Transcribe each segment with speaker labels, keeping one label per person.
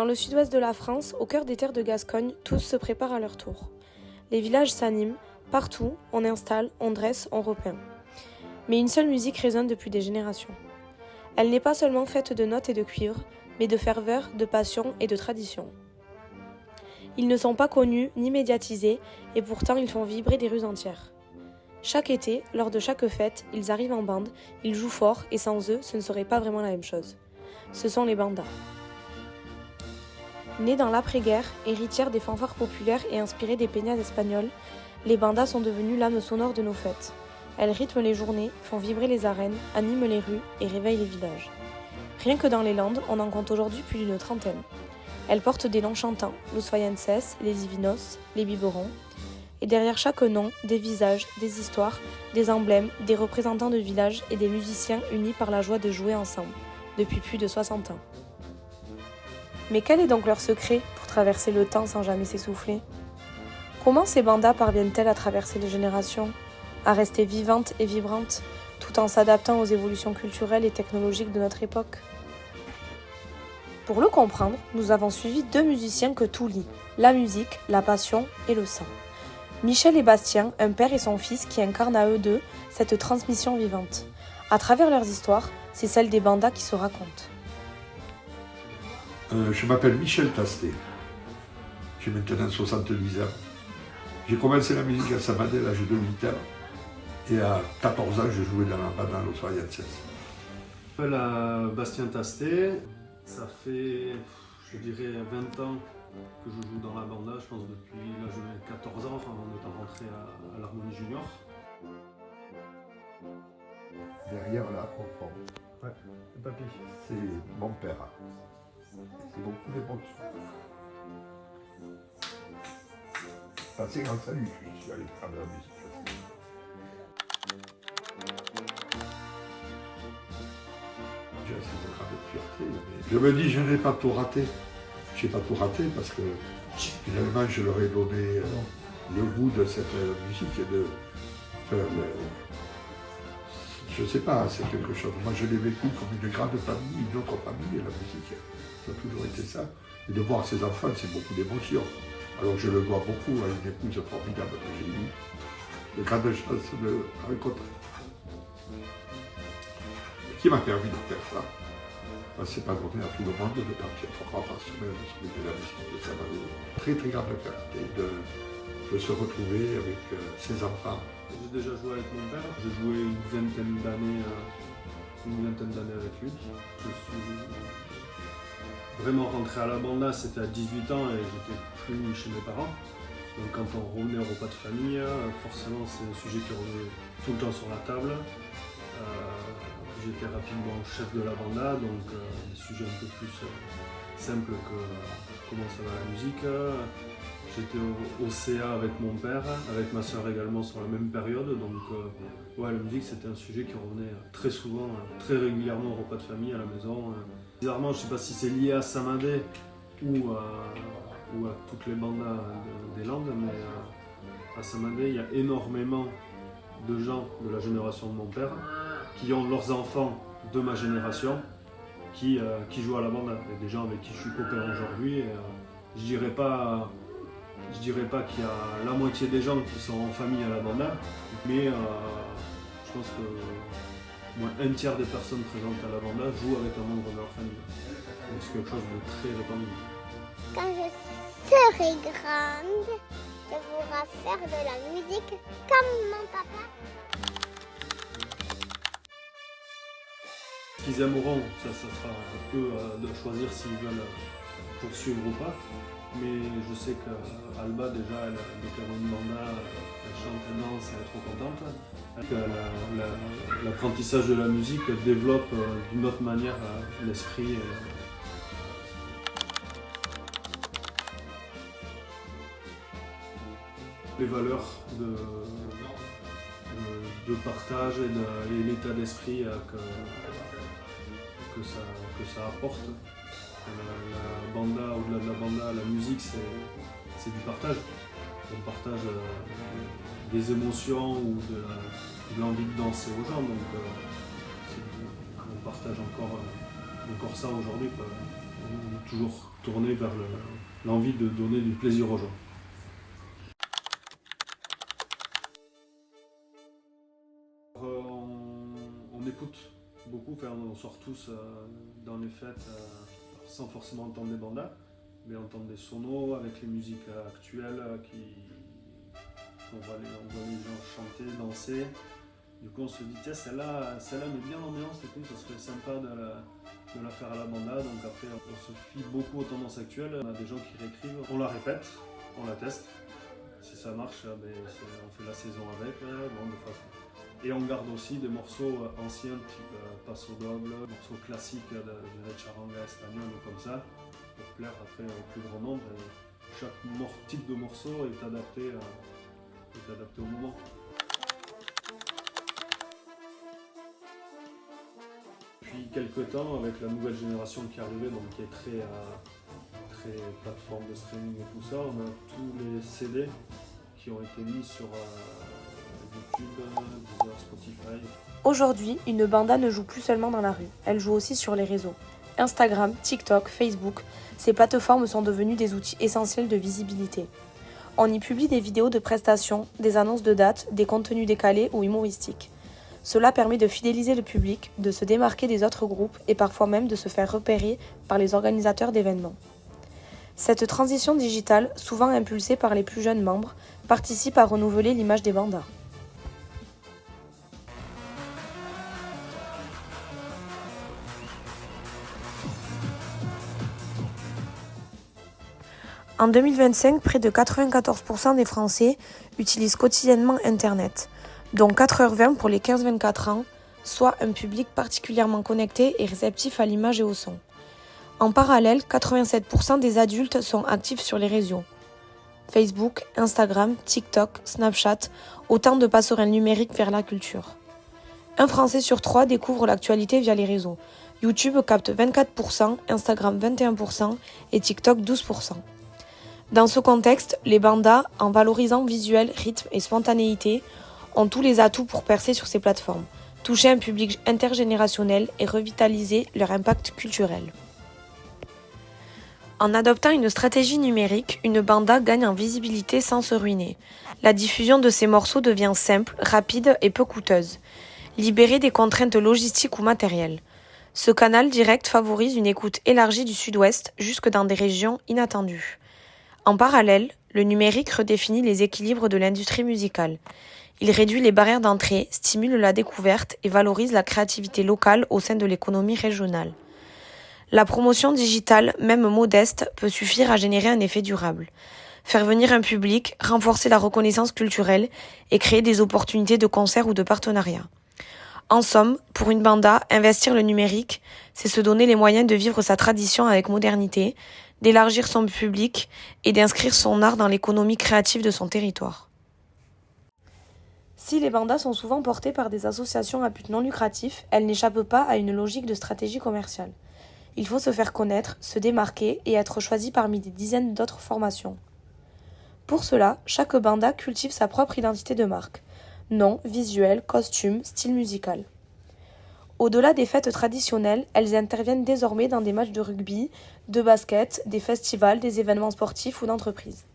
Speaker 1: Dans le sud-ouest de la France, au cœur des terres de Gascogne, tous se préparent à leur tour. Les villages s'animent, partout, on installe, on dresse, on repeint. Mais une seule musique résonne depuis des générations. Elle n'est pas seulement faite de notes et de cuivre, mais de ferveur, de passion et de tradition. Ils ne sont pas connus ni médiatisés, et pourtant ils font vibrer des rues entières. Chaque été, lors de chaque fête, ils arrivent en bande, ils jouent fort, et sans eux, ce ne serait pas vraiment la même chose. Ce sont les bandas. Nées dans l'après-guerre, héritières des fanfares populaires et inspirées des peñas espagnoles, les bandas sont devenues l'âme sonore de nos fêtes. Elles rythment les journées, font vibrer les arènes, animent les rues et réveillent les villages. Rien que dans les Landes, on en compte aujourd'hui plus d'une trentaine. Elles portent des noms chantants, los Fayenses, les Divinos, les Biberons. Et derrière chaque nom, des visages, des histoires, des emblèmes, des représentants de villages et des musiciens unis par la joie de jouer ensemble, depuis plus de 60 ans. Mais quel est donc leur secret pour traverser le temps sans jamais s'essouffler ? Comment ces bandas parviennent-elles à traverser les générations, à rester vivantes et vibrantes, tout en s'adaptant aux évolutions culturelles et technologiques de notre époque ? Pour le comprendre, nous avons suivi deux musiciens que tout lie, la musique, la passion et le sang. Michel et Bastien, un père et son fils qui incarnent à eux deux cette transmission vivante. À travers leurs histoires, c'est celle des bandas qui se racontent.
Speaker 2: Je m'appelle Michel Tastet. J'ai maintenant 70 ans. J'ai commencé la musique à Samadé à l'âge de 8 ans. Et à 14 ans, je jouais dans la banda Los Fayenses.
Speaker 3: Je m'appelle Bastien Tastet. Ça fait, je dirais, 20 ans que je joue dans la banda. Je pense depuis l'âge de 14 ans, en étant rentré à l'Harmonie Junior.
Speaker 2: Derrière là, au fond,
Speaker 3: Ouais, le papy.
Speaker 2: c'est mon père. C'est beaucoup d'émotions. C'est grâce à lui que je suis allé faire de la musique. J'ai assez de grande fierté. Mais je me dis, je n'ai pas tout raté. Je n'ai pas tout raté parce que finalement, je leur ai donné le goût de cette musique et de faire je ne sais pas, c'est quelque chose. Moi, je l'ai vécu comme une grande famille, une autre famille, et la musique, ça a toujours été ça. Et de voir ses enfants, c'est beaucoup d'émotion. Alors, je le dois beaucoup à une épouse formidable que j'ai eue, de grande chance de rencontrer, qui m'a permis de faire ça. C'est pas donné à tout le monde de partir 3 fois par semaine s'occuper de la musique de Samadé. Très très grande fierté de se retrouver avec ses enfants.
Speaker 3: J'ai déjà joué avec mon père. J'ai joué une vingtaine d'années avec lui. Je suis vraiment rentré à la banda, c'était à 18 ans et j'étais plus chez mes parents. Donc quand on revenait au repas de famille, forcément c'est un sujet qui revenait tout le temps sur la table. J'étais rapidement chef de la banda, donc des sujets un peu plus simples que comment ça va la musique. J'étais au CA avec mon père, avec ma soeur également sur la même période, donc ouais, la musique c'était un sujet qui revenait très souvent, très régulièrement au repas de famille à la maison. Bizarrement, je ne sais pas si c'est lié à Samadé ou à toutes les bandas des Landes, mais à Samadé il y a énormément de gens de la génération de mon père qui ont leurs enfants de ma génération qui jouent à la banda. Il y a des gens avec qui je suis copain aujourd'hui. Je dirais pas qu'il y a la moitié des gens qui sont en famille à la banda, mais je pense que moins un tiers des personnes présentes à la banda jouent avec un membre de leur famille. Donc c'est quelque chose de très répandu.
Speaker 4: Quand je serai grande, je voudrais faire de la musique comme mon papa.
Speaker 3: Ce qu'ils aimeront, ça sera à eux de choisir s'ils veulent poursuivre ou pas. Mais je sais qu'Alba déjà, elle a déclaré une banda, elle chante, elle danse, elle est trop contente. L'apprentissage de la musique développe d'une autre manière l'esprit. Les valeurs de partage et l'état d'esprit que ça apporte. La banda, au-delà de la banda, la musique c'est du partage. On partage des émotions ou de l'envie de danser aux gens, donc on partage encore ça aujourd'hui. toujours tourné vers l'envie de donner du plaisir aux gens. On écoute beaucoup, on sort tous dans les fêtes sans forcément entendre des bandas, mais entendre des sonos avec les musiques actuelles on voit les gens chanter, danser. Du coup on se dit tiens celle-là met bien l'ambiance et tout, ça serait sympa de la faire à la banda. Donc après on se fie beaucoup aux tendances actuelles, on a des gens qui réécrivent, on la répète, on la teste. Si ça marche, on fait la saison avec, de façon. Et on garde aussi des morceaux anciens, type Paso Doble, morceaux classiques de charanga espagnol ou comme ça, pour plaire après au plus grand nombre. Et chaque type de morceau est adapté au moment. Depuis quelques temps, avec la nouvelle génération qui est arrivée, donc qui est très plateforme de streaming et tout ça, on a tous les CD qui ont été mis sur YouTube, Deezer, Spotify.
Speaker 1: Aujourd'hui, une banda ne joue plus seulement dans la rue, elle joue aussi sur les réseaux. Instagram, TikTok, Facebook, ces plateformes sont devenues des outils essentiels de visibilité. On y publie des vidéos de prestations, des annonces de dates, des contenus décalés ou humoristiques. Cela permet de fidéliser le public, de se démarquer des autres groupes et parfois même de se faire repérer par les organisateurs d'événements. Cette transition digitale, souvent impulsée par les plus jeunes membres, participe à renouveler l'image des bandas. En 2025, près de 94% des Français utilisent quotidiennement Internet, dont 4h20 pour les 15-24 ans, soit un public particulièrement connecté et réceptif à l'image et au son. En parallèle, 87% des adultes sont actifs sur les réseaux. Facebook, Instagram, TikTok, Snapchat, autant de passerelles numériques vers la culture. Un Français sur 3 découvre l'actualité via les réseaux. YouTube capte 24%, Instagram 21% et TikTok 12%. Dans ce contexte, les bandas, en valorisant visuel, rythme et spontanéité, ont tous les atouts pour percer sur ces plateformes, toucher un public intergénérationnel et revitaliser leur impact culturel. En adoptant une stratégie numérique, une banda gagne en visibilité sans se ruiner. La diffusion de ces morceaux devient simple, rapide et peu coûteuse, libérée des contraintes logistiques ou matérielles. Ce canal direct favorise une écoute élargie du Sud-Ouest jusque dans des régions inattendues. En parallèle, le numérique redéfinit les équilibres de l'industrie musicale. Il réduit les barrières d'entrée, stimule la découverte et valorise la créativité locale au sein de l'économie régionale. La promotion digitale, même modeste, peut suffire à générer un effet durable. Faire venir un public, renforcer la reconnaissance culturelle et créer des opportunités de concert ou de partenariat. En somme, pour une banda, investir le numérique, c'est se donner les moyens de vivre sa tradition avec modernité, d'élargir son public et d'inscrire son art dans l'économie créative de son territoire. Si les bandas sont souvent portées par des associations à but non lucratif, elles n'échappent pas à une logique de stratégie commerciale. Il faut se faire connaître, se démarquer et être choisi parmi des dizaines d'autres formations. Pour cela, chaque banda cultive sa propre identité de marque. Nom, visuel, costume, style musical. Au-delà des fêtes traditionnelles, elles interviennent désormais dans des matchs de rugby, de basket, des festivals, des événements sportifs ou d'entreprises.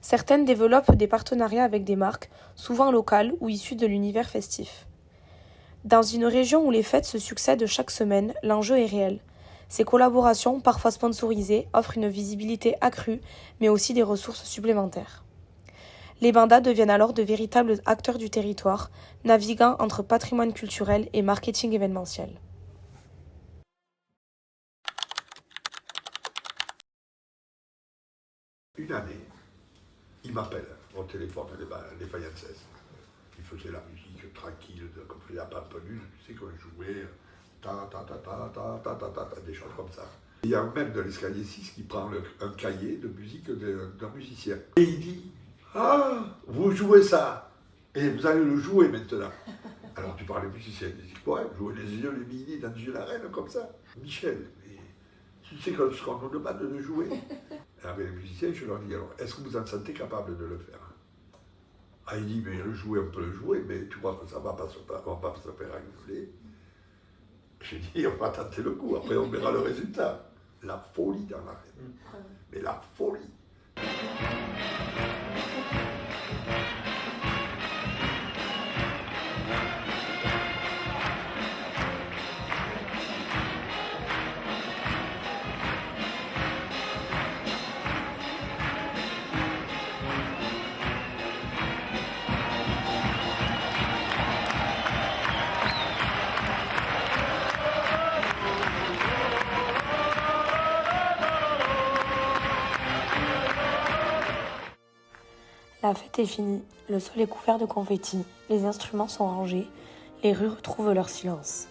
Speaker 1: Certaines développent des partenariats avec des marques, souvent locales ou issues de l'univers festif. Dans une région où les fêtes se succèdent chaque semaine, l'enjeu est réel. Ces collaborations, parfois sponsorisées, offrent une visibilité accrue, mais aussi des ressources supplémentaires. Les bandas deviennent alors de véritables acteurs du territoire, naviguant entre patrimoine culturel et marketing événementiel.
Speaker 2: Une année, il m'appelle au téléphone, les Fayences. Il faisait la musique tranquille, comme faisait la Pampelune, tu sais, qu'on jouait des choses comme ça. Il y a un mec de l'escalier 6 qui prend un cahier de musique d'un musicien. Et il dit, ah, vous jouez ça, et vous allez le jouer maintenant. Alors tu parles des musiciens, il dit, quoi, jouer les yeux, les mini dans une arène comme ça. Michel, tu sais ce qu'on nous demande de jouer. Avec les musiciens, je leur dis, alors, est-ce que vous en sentez capable de le faire? Ah, il dit, mais le jouer, on peut le jouer, mais tu vois que ça ne va pas se faire engueuler. J'ai dit, on va tenter le coup, après on verra le résultat. la folie dans l'arène. Mais la folie.
Speaker 1: La fête est finie, le sol est couvert de confettis, les instruments sont rangés, les rues retrouvent leur silence.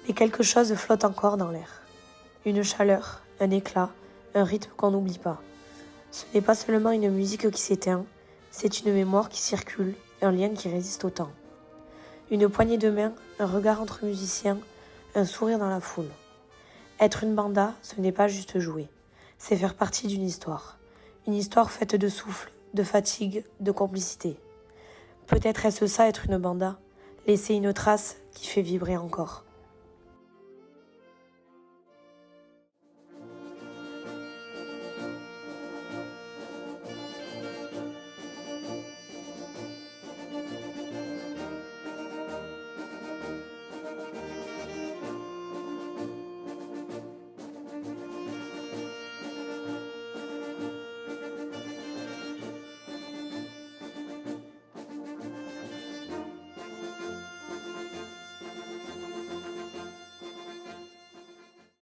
Speaker 1: Mais quelque chose flotte encore dans l'air. Une chaleur, un éclat, un rythme qu'on n'oublie pas. Ce n'est pas seulement une musique qui s'éteint, c'est une mémoire qui circule, un lien qui résiste au temps. Une poignée de main, un regard entre musiciens, un sourire dans la foule. Être une banda, ce n'est pas juste jouer, c'est faire partie d'une histoire. Une histoire faite de souffle, de fatigue, de complicité. Peut-être est-ce ça être une banda, laisser une trace qui fait vibrer encore.